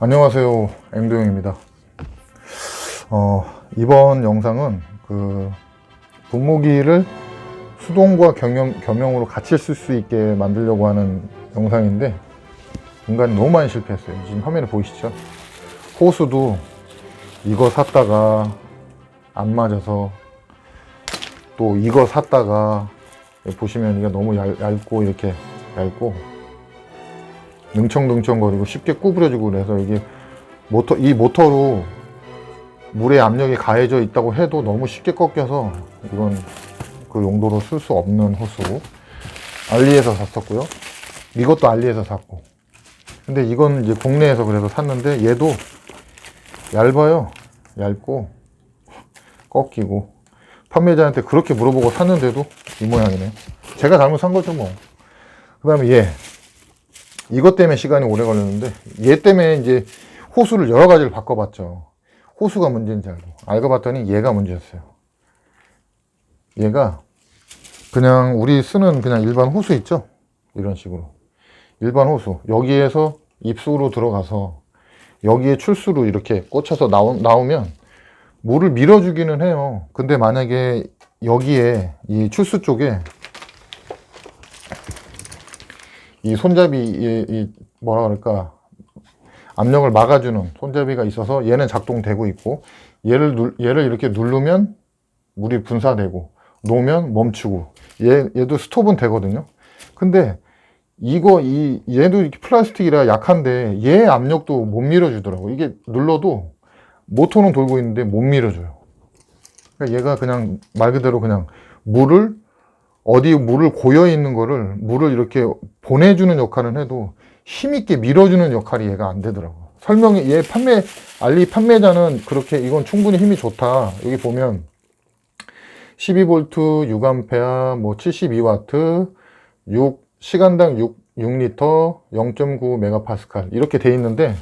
안녕하세요, 앵두형입니다. 이번 영상은 분무기를 수동과 겸용으로 같이 쓸 수 있게 만들려고 하는 영상인데 인간이 너무 많이 실패했어요. 지금 화면에 보이시죠? 호수도 이거 샀다가 안 맞아서, 또 이거 샀다가 보시면 이게 너무 얇고 이렇게 얇고 능청능청거리고 쉽게 구부려지고, 그래서 이게 이 모터로 물의 압력이 가해져 있다고 해도 너무 쉽게 꺾여서 이건 그 용도로 쓸 수 없는 호수. 알리에서 샀었고요. 이것도 알리에서 샀고. 근데 이건 이제 국내에서 그래서 샀는데 얘도 얇아요. 얇고 꺾이고. 판매자한테 그렇게 물어보고 샀는데도 이 모양이네. 제가 잘못 산 거죠 뭐. 그 다음에 이것 때문에 시간이 오래 걸렸는데, 얘 때문에 이제 호수를 여러 가지를 바꿔봤죠. 호수가 문제인지 알고 봤더니 얘가 문제였어요. 얘가 그냥 우리 쓰는 그냥 일반 호수 있죠? 이런 식으로 일반 호수, 여기에서 입수로 들어가서 여기에 출수로 이렇게 꽂혀서 나오면 물을 밀어주기는 해요. 근데 만약에 여기에 이 출수 쪽에 이 손잡이, 뭐라 그럴까, 압력을 막아주는 손잡이가 있어서 얘는 작동되고 있고, 얘를 이렇게 누르면 물이 분사되고, 놓으면 멈추고, 얘도 스톱은 되거든요. 근데 얘도 이렇게 플라스틱이라 약한데 얘 압력도 못 밀어주더라고. 이게 눌러도 모터는 돌고 있는데 못 밀어줘요. 그러니까 얘가 그냥 말 그대로 그냥 물을 고여 있는 거를 물을 이렇게 보내주는 역할은 해도 힘있게 밀어주는 역할이 얘가 안 되더라고. 알리 판매자는 그렇게 이건 충분히 힘이 좋다. 여기 보면 12V, 6A, 뭐 72W, 시간당 6리터, 0.9MPa 이렇게 돼 있는데,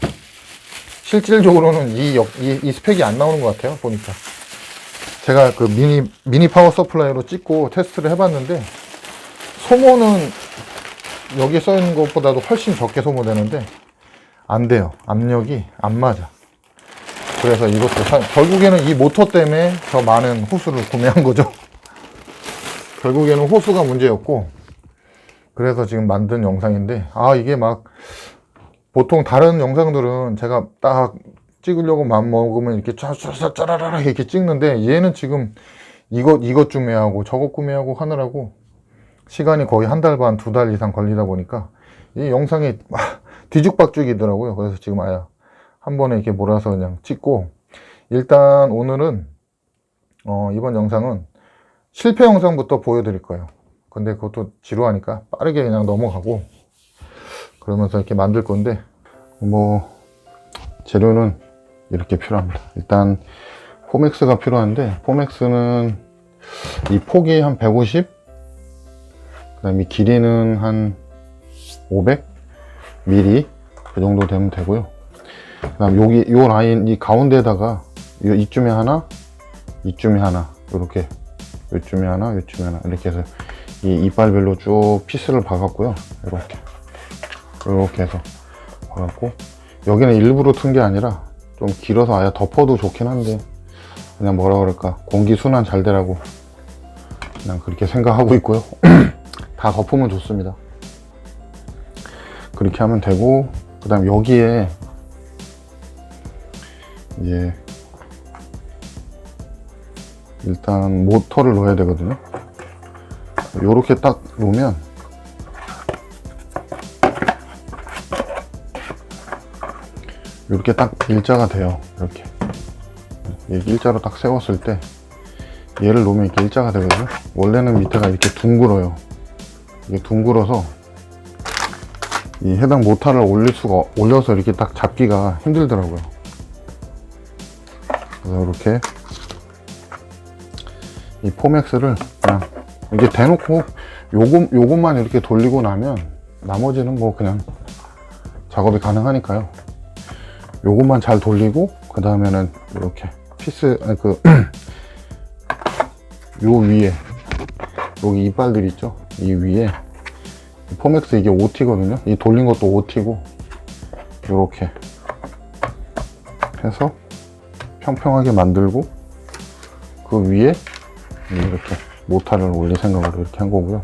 실질적으로는 이 스펙이 안 나오는 것 같아요. 보니까 제가 그 미니 파워 서플라이로 찍고 테스트를 해봤는데, 소모는 여기 써 있는 것보다도 훨씬 적게 소모되는데 안 돼요. 압력이 안 맞아. 그래서 결국에는 이 모터 때문에 더 많은 호수를 구매한 거죠. 결국에는 호수가 문제였고, 그래서 지금 만든 영상인데, 이게 막 보통 다른 영상들은 제가 딱 찍으려고 마음먹으면 이렇게 짜라라라 이렇게 찍는데, 얘는 지금 이것 구매하고 저것 구매하고 하느라고 시간이 거의 한 달 반, 2달 이상 걸리다 보니까 이 영상이 뒤죽박죽이더라고요. 그래서 지금 한 번에 이렇게 몰아서 그냥 찍고, 일단 오늘은 이번 영상은 실패 영상부터 보여드릴 거예요. 근데 그것도 지루하니까 빠르게 그냥 넘어가고 그러면서 이렇게 만들 건데, 재료는 이렇게 필요합니다. 일단 포맥스가 필요한데, 포맥스는 이 폭이 한 150, 그 다음에 길이는 한 500mm 그 정도 되면 되고요. 그 다음 요 라인 이 가운데다가 이쯤에 하나, 이쯤에 하나, 요렇게 요쯤에 하나, 요쯤에 하나 이렇게 해서 이 이빨별로 쭉 피스를 박았고요. 이렇게 해서 박았고, 여기는 일부러 튼 게 아니라 좀 길어서 덮어도 좋긴 한데, 그냥 뭐라 그럴까, 공기 순환 잘 되라고 그냥 그렇게 생각하고 있고요. 다 덮으면 좋습니다. 그렇게 하면 되고, 그 다음 여기에 이제 일단 모터를 넣어야 되거든요. 요렇게 딱 놓으면 이렇게 딱 일자가 돼요. 이렇게 일자로 딱 세웠을 때 얘를 놓으면 이렇게 일자가 되거든요. 원래는 밑에가 이렇게 둥글어요. 이게 둥글어서 이 해당 모터를 올려서 이렇게 딱 잡기가 힘들더라고요. 그래서 이렇게 이 포맥스를 그냥 이게 대놓고 요것만 이렇게 돌리고 나면 나머지는 뭐 그냥 작업이 가능하니까요. 요것만 잘 돌리고, 그 다음에는 이렇게 요 위에 여기 이빨들 있죠? 이 위에 포맥스 이게 OT거든요. 이 돌린 것도 OT고, 요렇게 해서 평평하게 만들고 그 위에 이렇게 모타를 올릴 생각으로 이렇게 한 거고요.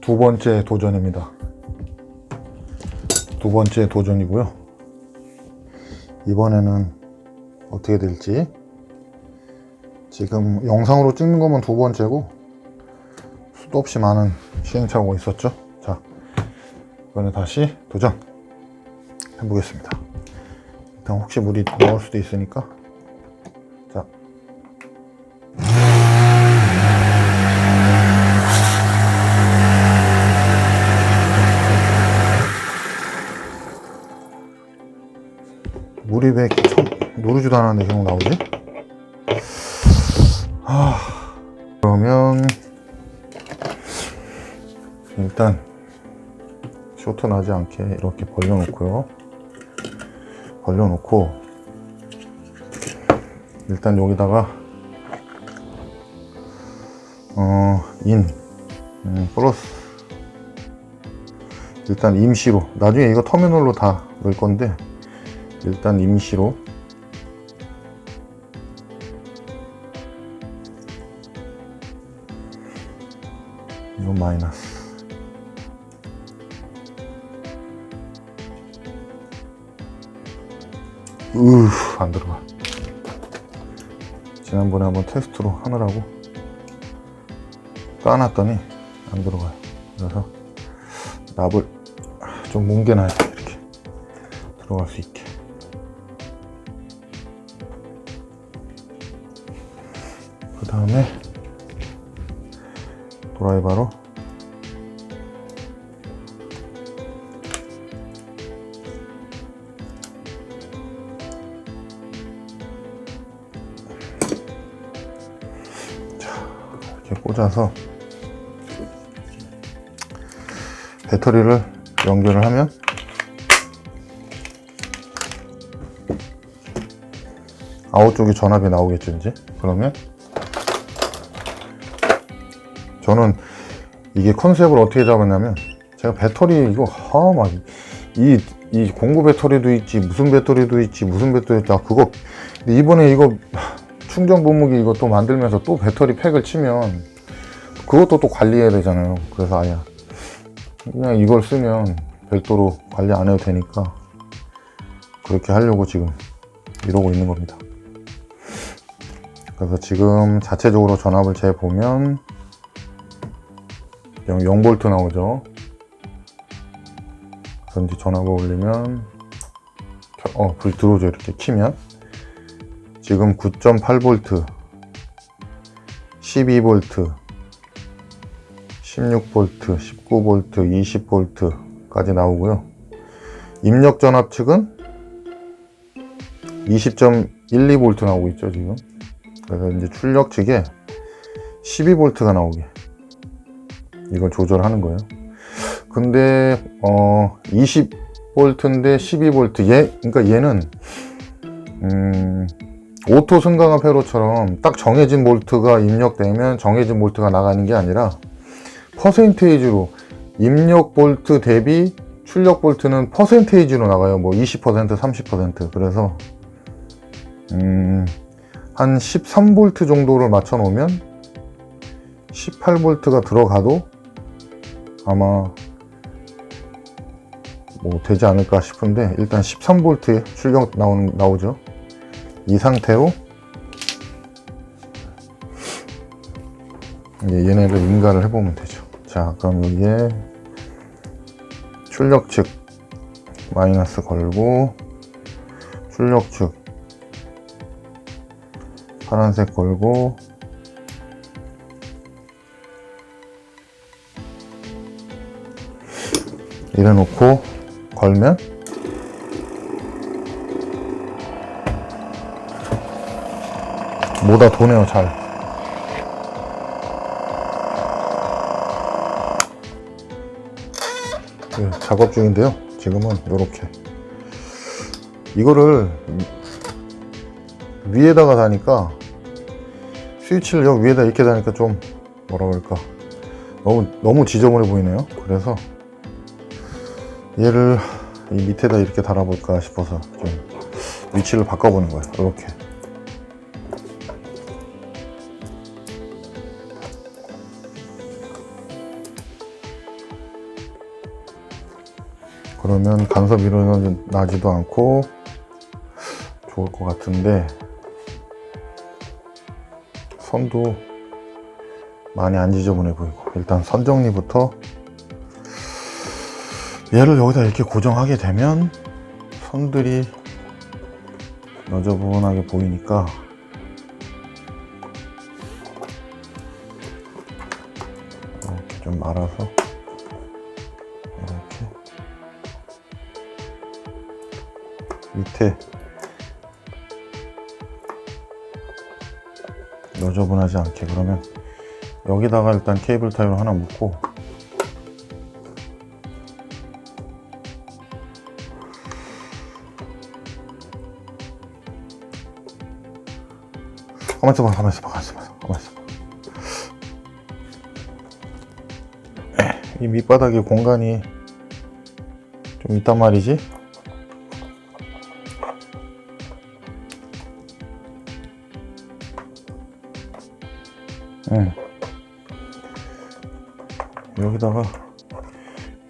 두 번째 도전입니다. 두 번째 도전이고요. 이번에는 어떻게 될지. 지금 영상으로 찍는 거면 두 번째고 수도 없이 많은 시행착오가 있었죠. 자, 이번에 다시 도전 해보겠습니다. 일단 혹시 물이 나올 수도 있으니까. 자, 물이 왜 누르지도 않았는데 계속 나오지? 그러면 일단 쇼트 나지 않게 이렇게 벌려놓고요. 벌려놓고 일단 여기다가 플러스 일단 임시로, 나중에 이거 터미널로 다 넣을 건데 일단 임시로 이건 마이너스. 안 들어가. 지난번에 한번 테스트로 하느라고 까놨더니 안 들어가요. 그래서 납을 좀 뭉개놔야 돼. 이렇게 들어갈 수 있게. 그 다음에 드라이버로 이렇게 꽂아서 배터리를 연결을 하면 아웃 쪽에 전압이 나오겠죠. 이제 그러면 저는 이게 컨셉을 어떻게 잡았냐면, 제가 배터리 이거 막 이 공구 배터리도 있지, 무슨 배터리도 있지, 무슨 배터리 있지, 그거 이번에 이거 충전 분무기 이거 또 만들면서 또 배터리 팩을 치면 그것도 또 관리해야 되잖아요. 그래서 아예 그냥 이걸 쓰면 별도로 관리 안 해도 되니까 그렇게 하려고 지금 이러고 있는 겁니다. 그래서 지금 자체적으로 전압을 재보면 0V 나오죠. 그래서 이제 전압을 올리면 불 들어오죠. 이렇게 키면 지금 9.8V, 12V, 16V, 19V, 20V까지 나오고요. 입력 전압 측은 20.12V 나오고 있죠, 지금. 그래서 이제 출력 측에 12V가 나오게 이걸 조절하는 거예요. 근데 20V인데 12V, 그러니까 얘는 오토 승강압 회로처럼 딱 정해진 볼트가 입력되면 정해진 볼트가 나가는 게 아니라 퍼센테이지로 입력 볼트 대비 출력 볼트는 퍼센테이지로 나가요. 뭐 20%, 30%. 그래서 한 13V 정도를 맞춰 놓으면 18V가 들어가도 아마 뭐 되지 않을까 싶은데, 일단 13V의 출력 나오죠. 이 상태로 얘네를 인가를 해보면 되죠. 자, 그럼 여기에 출력측 마이너스 걸고, 출력측 파란색 걸고, 이래 놓고 걸면 뭐다 도네요. 잘. 네, 작업 중인데요. 지금은 이렇게 이거를 위에다가 다니까, 스위치를 여기 위에다 이렇게 다니까 좀 뭐라 그럴까, 너무 지저분해 보이네요. 그래서 얘를 이 밑에다 이렇게 달아볼까 싶어서 좀 위치를 바꿔보는 거예요. 이렇게. 그러면 간섭 일어나지도 않고 좋을 것 같은데, 선도 많이 안 지저분해 보이고, 일단 선 정리부터. 얘를 여기다 이렇게 고정하게 되면 선들이 너저분하게 보이니까 이렇게 좀 말아서 이렇게 밑에 너저분하지 않게. 그러면 여기다가 일단 케이블 타이를 하나 묶고, 가만있어봐. 이 밑바닥에 공간이 좀 있단 말이지.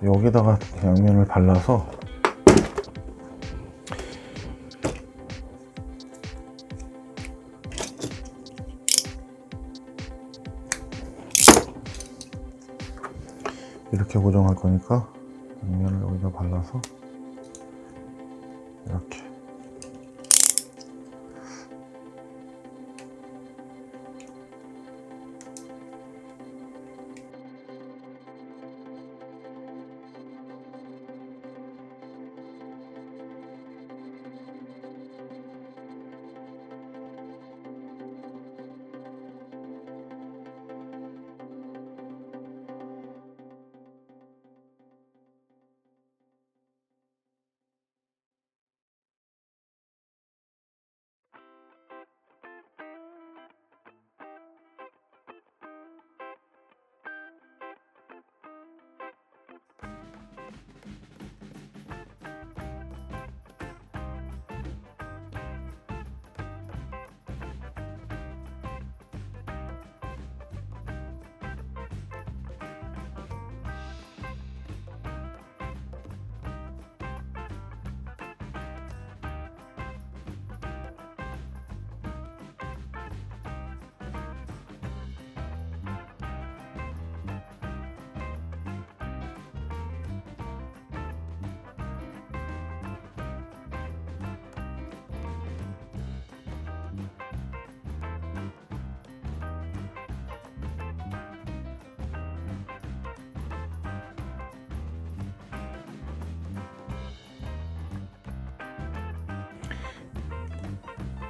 여기다가 양면을 발라서 이렇게 고정할 거니까 양면을 여기다 발라서 이렇게.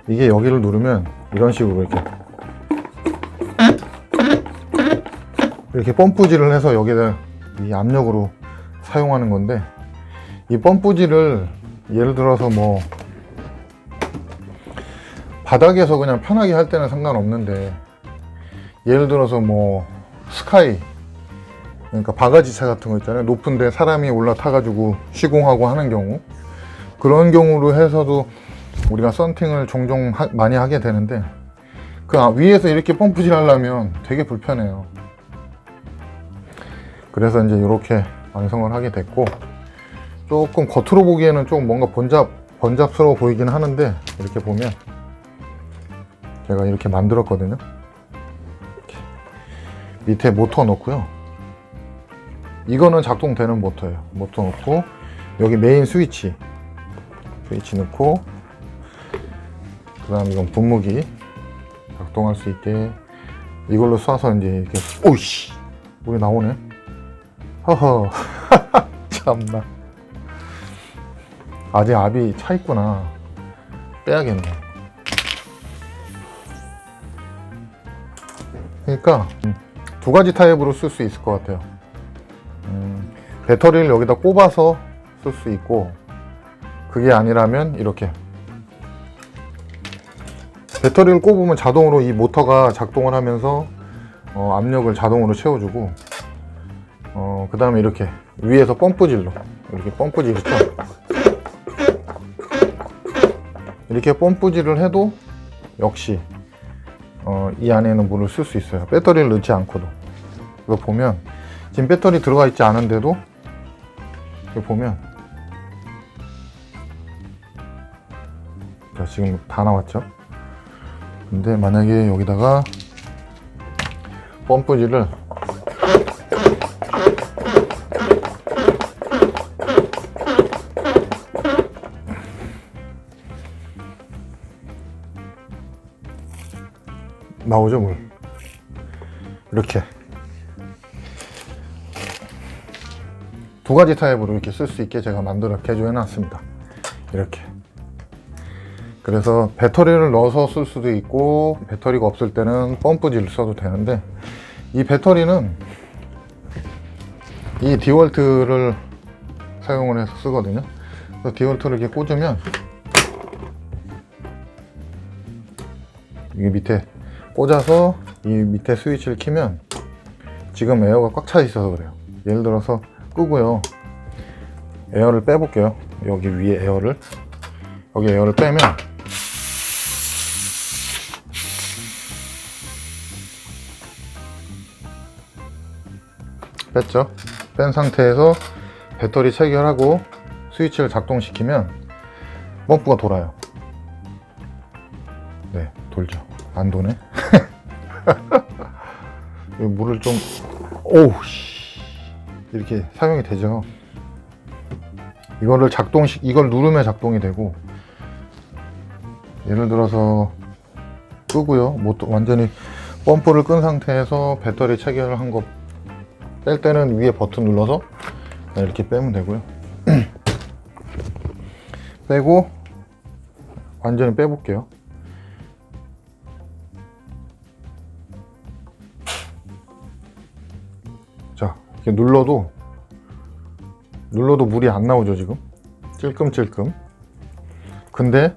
이게 여기를 누르면 이런 식으로 이렇게 펌프질을 해서 여기다 이 압력으로 사용하는 건데, 이 펌프질을 예를 들어서 뭐 바닥에서 그냥 편하게 할 때는 상관없는데, 예를 들어서 뭐 스카이 그러니까 바가지차 같은 거 있잖아요. 높은데 사람이 올라타가지고 시공하고 하는 경우, 그런 경우로 해서도 우리가 썬팅을 종종 많이 하게 되는데, 그 위에서 이렇게 펌프질 하려면 되게 불편해요. 그래서 이제 이렇게 완성을 하게 됐고, 조금 겉으로 보기에는 좀 뭔가 번잡스러워 보이긴 하는데, 이렇게 보면 제가 이렇게 만들었거든요. 이렇게. 밑에 모터 넣고요. 이거는 작동되는 모터예요. 모터 넣고, 여기 메인 스위치 넣고, 그 다음 이건 분무기 작동할 수 있게 이걸로 쏴서 이제 이렇게, 오이씨, 물이 나오네. 허허. 참나. 아직 압이 차 있구나. 빼야겠네. 그러니까 두 가지 타입으로 쓸 수 있을 것 같아요. 배터리를 여기다 꼽아서 쓸 수 있고, 그게 아니라면 이렇게 배터리를 꼽으면 자동으로 이 모터가 작동을 하면서 압력을 자동으로 채워주고, 그 다음에 이렇게 위에서 펌프질로 이렇게 펌프질 있죠. 이렇게 펌프질을 해도 역시 이 안에는 물을 쓸 수 있어요. 배터리를 넣지 않고도. 이거 보면 지금 배터리 들어가 있지 않은데도, 이거 보면, 자, 지금 다 나왔죠. 근데 만약에 여기다가 펌프질을 나오죠, 물. 이렇게 두 가지 타입으로 이렇게 쓸 수 있게 제가 만들어 개조해 놨습니다. 이렇게. 그래서 배터리를 넣어서 쓸 수도 있고, 배터리가 없을 때는 펌프질을 써도 되는데, 이 배터리는 이 디월트를 사용을 해서 쓰거든요. 그래서 디월트를 이렇게 꽂으면 이게 밑에 꽂아서 이 밑에 스위치를 키면, 지금 에어가 꽉 차 있어서 그래요. 예를 들어서 끄고요, 에어를 빼볼게요. 여기 위에 에어를, 여기 에어를 빼면 뺐죠. 뺀 상태에서 배터리 체결하고 스위치를 작동시키면 펌프가 돌아요. 네, 돌죠. 안 도네. 물을 좀, 오우, 이렇게 사용이 되죠. 이걸 누르면 작동이 되고, 예를 들어서 끄고요, 완전히 펌프를 끈 상태에서 배터리 체결을 한 거 뺄 때는 위에 버튼 눌러서 이렇게 빼면 되고요. 빼고 완전히 빼볼게요. 자, 이렇게 눌러도 물이 안 나오죠. 지금 찔끔찔끔. 근데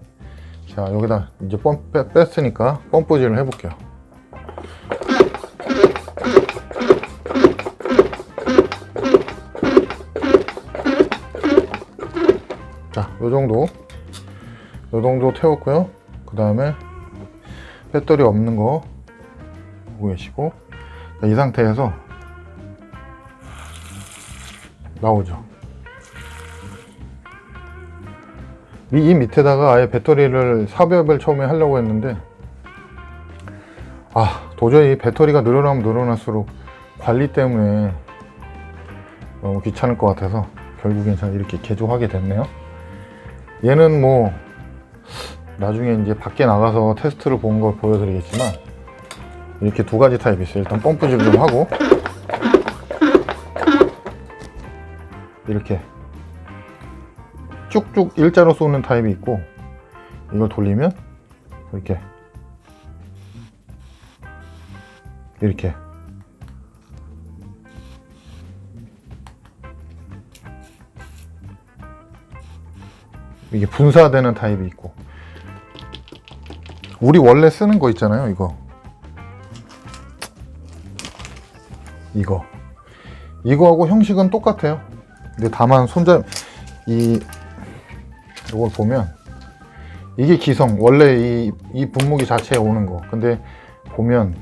자, 여기다 이제 뺐으니까 펌프질을 해볼게요. 자, 요 정도 태웠고요. 그 다음에 배터리 없는 거 보고 계시고, 이 상태에서 나오죠. 이 밑에다가 아예 배터리를 삽입을 처음에 하려고 했는데, 도저히 배터리가 늘어나면 늘어날수록 관리 때문에 너무 귀찮을 것 같아서 결국엔 제가 이렇게 개조하게 됐네요. 얘는 뭐 나중에 이제 밖에 나가서 테스트를 본 걸 보여드리겠지만, 이렇게 두 가지 타입이 있어요. 일단 펌프질 좀 하고, 이렇게 쭉쭉 일자로 쏘는 타입이 있고, 이걸 돌리면 이렇게 이게 분사되는 타입이 있고, 우리 원래 쓰는 거 있잖아요. 이거하고 형식은 똑같아요. 근데 다만 이걸 보면 이게 기성, 원래 이 분무기 자체에 오는 거. 근데 보면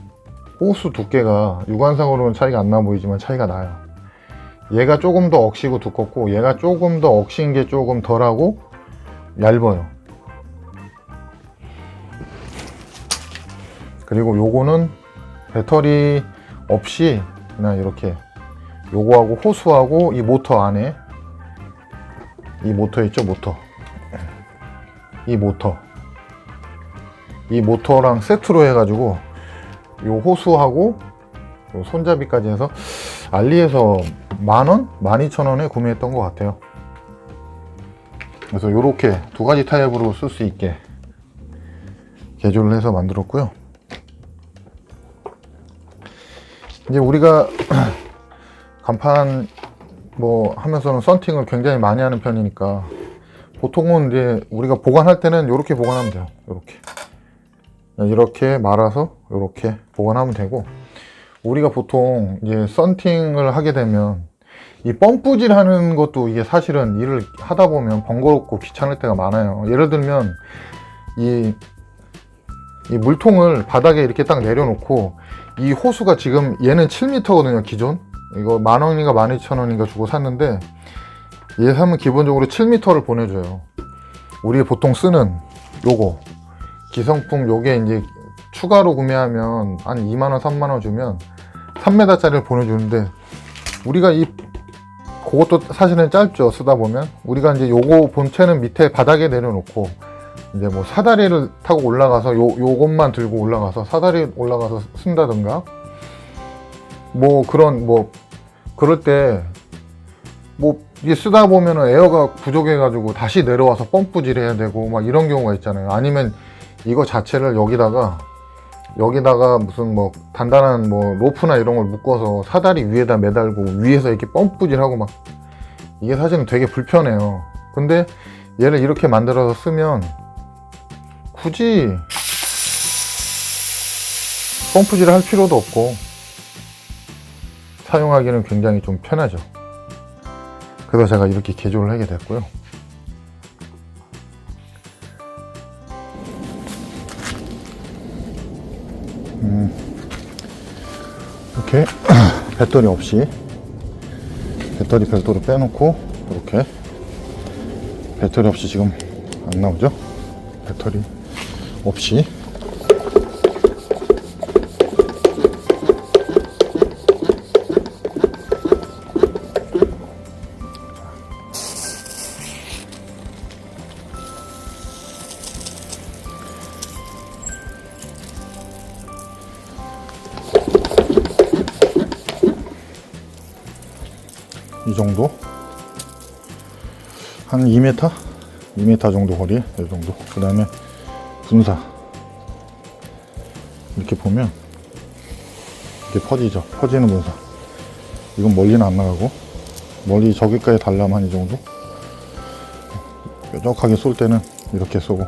호수 두께가 육안상으로는 차이가 안 나 보이지만 차이가 나요. 얘가 조금 더 억시고 두껍고 얘가 조금 더 억신 게 조금 덜하고 얇아요. 그리고 요거는 배터리 없이 그냥 이렇게 요거하고 호수하고 이 모터 안에 이 모터 있죠, 모터. 이 모터랑 세트로 해가지고 요 호수하고 요 손잡이까지 해서 알리에서 10,000원? 12,000원에 구매했던 것 같아요. 그래서 요렇게 두 가지 타입으로 쓸 수 있게 개조를 해서 만들었고요. 이제 우리가 간판 뭐 하면서는 썬팅을 굉장히 많이 하는 편이니까 보통은 이제 우리가 보관할 때는 이렇게 보관하면 돼요. 이렇게 말아서 이렇게 보관하면 되고, 우리가 보통 이제 썬팅을 하게 되면 이 펌프질 하는 것도 이게 사실은 일을 하다 보면 번거롭고 귀찮을 때가 많아요. 예를 들면 이 물통을 바닥에 이렇게 딱 내려놓고 이 호수가 지금 얘는 7m거든요, 기존. 이거 10,000원인가 12,000원인가 주고 샀는데 얘 사면 기본적으로 7m를 보내줘요. 우리 보통 쓰는 요거 기성품 요게 이제 추가로 구매하면 한 2만원 3만원 주면 3m짜리를 보내주는데, 우리가 그것도 사실은 짧죠, 쓰다 보면. 우리가 이제 요거 본체는 밑에 바닥에 내려놓고 이제 뭐 사다리를 타고 올라가서 요것만 들고 올라가서 사다리 올라가서 쓴다든가 뭐 그럴 때 뭐 이게 쓰다 보면은 에어가 부족해가지고 다시 내려와서 펌프질 해야 되고 막 이런 경우가 있잖아요. 아니면 이거 자체를 여기다가 무슨 뭐 단단한 뭐 로프나 이런 걸 묶어서 사다리 위에다 매달고 위에서 이렇게 펌프질하고 막, 이게 사실은 되게 불편해요. 근데 얘를 이렇게 만들어서 쓰면 굳이 펌프질을 할 필요도 없고 사용하기는 굉장히 좀 편하죠. 그래서 제가 이렇게 개조를 하게 됐고요. 이렇게 배터리 없이, 배터리 별도로 빼놓고 이렇게 배터리 없이, 지금 안 나오죠? 배터리 없이 이 정도, 한 2m? 2m 정도 거리, 이 정도. 그 다음에 분사, 이렇게 보면 이렇게 퍼지죠. 퍼지는 분사. 이건 멀리는 안 나가고, 멀리 저기까지 달라면 한 이 정도. 뾰족하게 쏠 때는 이렇게 쏘고,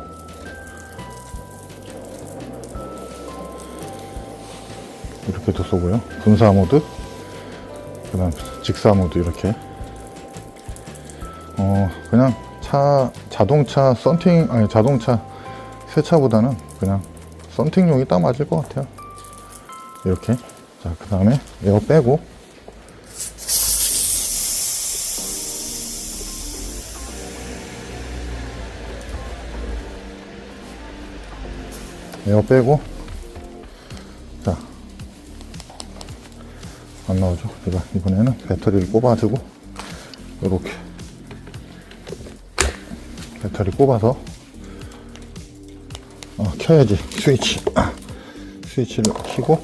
이렇게도 쏘고요. 분사 모드, 그 다음 직사 모드. 이렇게 그냥 자동차 썬팅, 아니 자동차 세차보다는 그냥 썬팅용이 딱 맞을 것 같아요. 이렇게. 자, 그 다음에 에어 빼고, 자, 안 나오죠. 제가 이번에는 배터리를 꼽아주고, 이렇게 배터리 꼽아서 켜야지. 스위치를 켜고,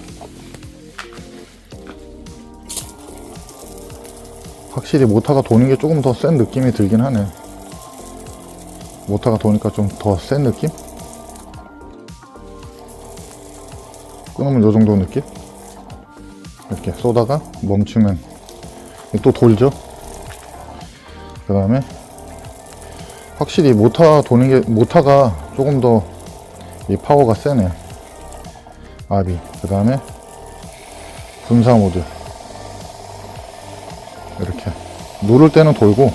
확실히 모터가 도는 게 조금 더 센 느낌이 들긴 하네. 모터가 도니까 좀 더 센 느낌? 끊으면 요 정도 느낌? 이렇게 쏘다가 멈추면 또 돌죠. 그 다음에 확실히 모터가 조금 더 이 파워가 세네, 압이. 그 다음에 분사 모드. 이렇게 누를 때는 돌고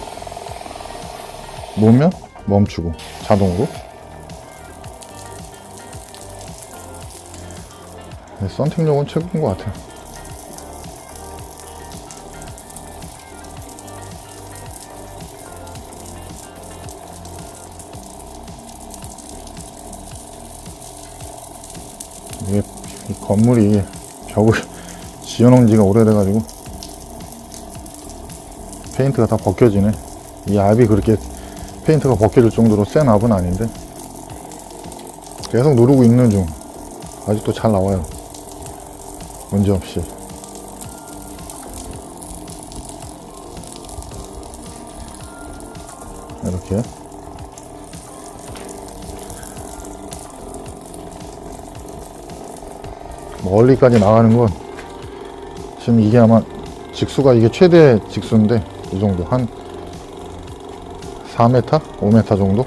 놓으면 멈추고 자동으로. 썬팅력은 최고인 것 같아요. 이게 이 건물이 벽을 지어놓은 지가 오래돼가지고 페인트가 다 벗겨지네. 이 압이 그렇게 페인트가 벗겨질 정도로 센 압은 아닌데 계속 누르고 있는 중. 아직도 잘 나와요. 문제없이. 이렇게 멀리까지 나가는 건 지금 이게 아마 직수가 이게 최대 직수인데 이 정도 한 4m? 5m 정도?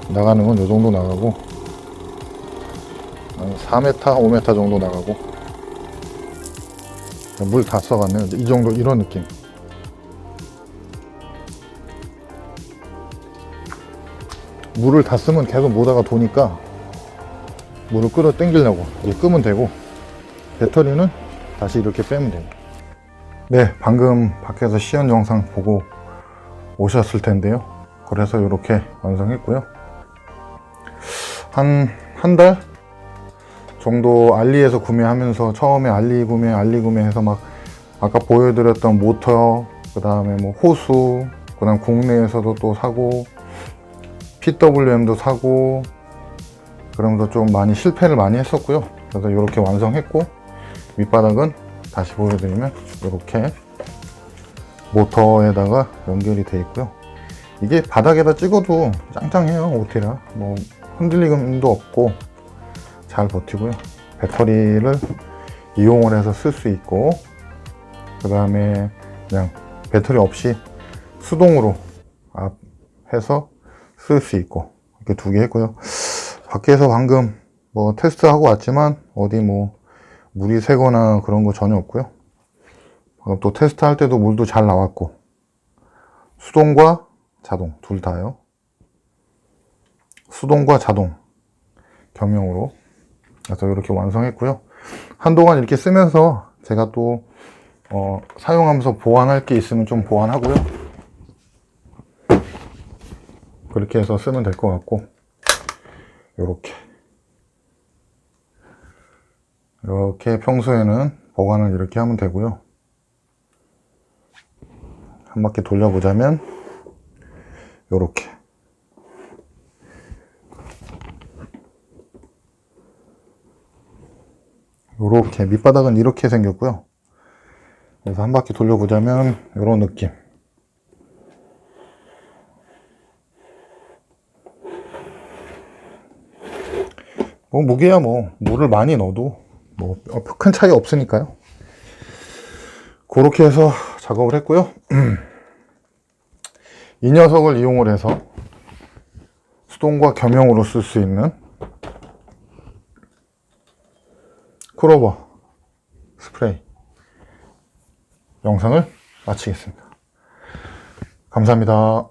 나가는 건 이 정도 나가고 한 4m, 5m 정도 나가고 물 다 써갔네요. 이 정도 이런 느낌. 물을 다 쓰면 계속 모다가 도니까 물을 끌어 당기려고 이렇게 끄면 되고 배터리는 다시 이렇게 빼면 돼요. 네, 방금 밖에서 시연 영상 보고 오셨을 텐데요. 그래서 이렇게 완성했고요. 한 달 정도 알리에서 구매하면서 처음에 알리 구매해서 막 아까 보여드렸던 모터, 그 다음에 뭐 호수, 그 다음 국내에서도 또 사고 PWM도 사고 그러면서 좀 많이 실패를 많이 했었고요. 그래서 이렇게 완성했고 밑바닥은 다시 보여드리면 이렇게 모터에다가 연결이 되어 있고요. 이게 바닥에다 찍어도 짱짱해요. 오티라 뭐 흔들림도 없고 잘 버티고요. 배터리를 이용을 해서 쓸 수 있고 그 다음에 그냥 배터리 없이 수동으로 해서 쓸 수 있고 이렇게 두 개 했고요. 밖에서 방금 뭐 테스트하고 왔지만 어디 뭐 물이 새거나 그런 거 전혀 없고요. 또 테스트 할 때도 물도 잘 나왔고 수동과 자동 둘 다요. 수동과 자동 겸용으로 그래서 이렇게 완성했고요. 한동안 이렇게 쓰면서 제가 또 사용하면서 보완할 게 있으면 좀 보완하고요. 그렇게 해서 쓰면 될 것 같고 이렇게 평소에는 보관을 이렇게 하면 되고요. 한 바퀴 돌려보자면 요렇게 밑바닥은 이렇게 생겼고요. 그래서 한 바퀴 돌려보자면 이런 느낌. 뭐 무게야 뭐 물을 많이 넣어도 뭐 큰 차이 없으니까요. 그렇게 해서 작업을 했고요. 이 녀석을 이용을 해서 수동과 겸용으로 쓸 수 있는 크로버 스프레이 영상을 마치겠습니다. 감사합니다.